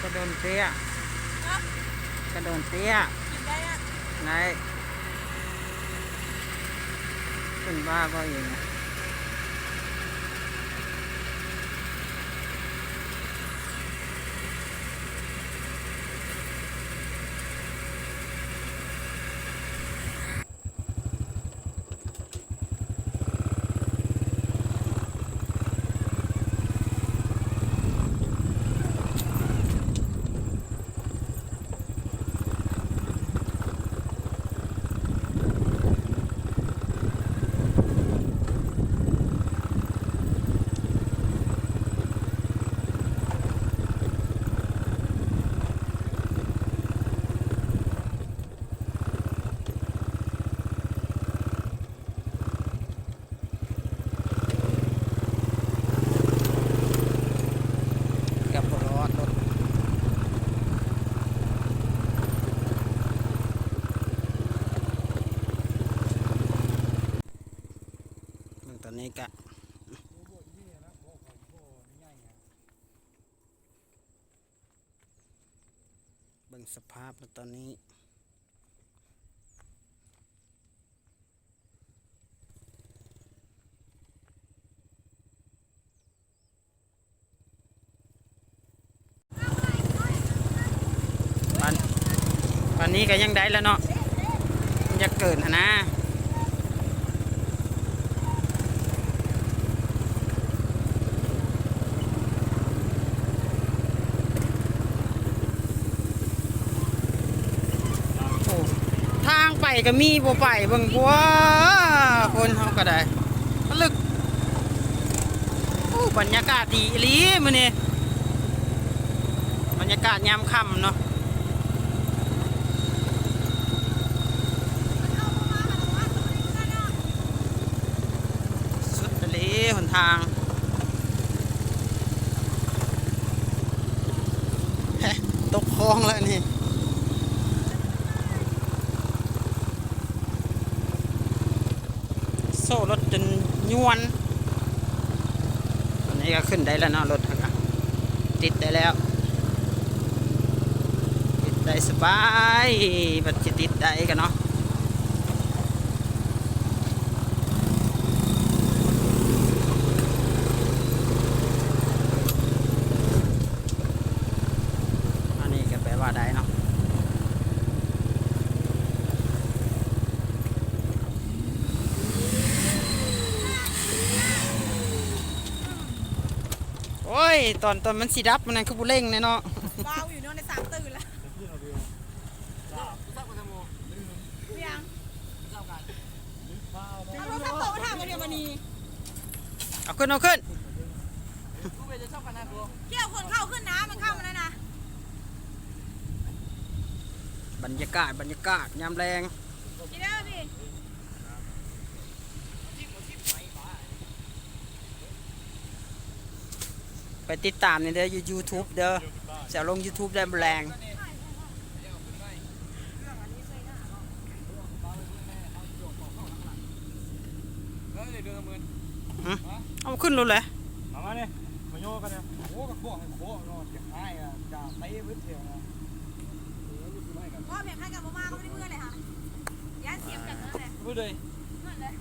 ระโดนเตี้ยกระโดนเตี้ยกินได้อะไหนขึ้นบ้าบ่อยู่นะตอนนี้กะเบิ่งสภาพแล้วตอนนี้วันนี้ก็ยังได้แล้วเนาะมันจะเกินนะทางไปก็มีบ่ไปเบิ่งบัวคนเฮาก็ได้ลึกบรรยากาศดีอีหลีมื้อนี้บรรยากาศยามค่ำเนาะสุดทะเลหนทางตกคลองแล้วนี่โซ่รถจนย้วนตอนนี้ก็ขึ้นได้แล้วเนาะรถครับติดได้แล้วติดได้สบายบัดจะติดได้กันเนาะอันนี้ก็แปลว่าได้เนาะโอ้ยตอนมันสีดับมันนั่นคือบุเร่งเนาะเบาอยู่เนาะในสามตื่นแล้วยังเอารถขับโต๊ะถามมาเดี๋ยววันนี้เอาขึ้นเอาขึ้นเกี่ยวคนเข้าขึ้นนะมันเข้ามาแล้วนะบรรยากาศยามแรงกินได้พี่ไปติดตามในเด้อ YouTube เด้อจะลง YouTube ได้แรงเอาขึ้นรถเลยเอามาเนี่ยมาโยกันเนี่ยโอ้กับพวกโค้งนอนจะให้อะจะไปวิทย์เดียวนะพ่อเพียงให้กับพ่อมาเขาไม่ได้เมื่อเลยค่ะย่าเสียบกันนั่นแหละพูดเลยนั่นเลย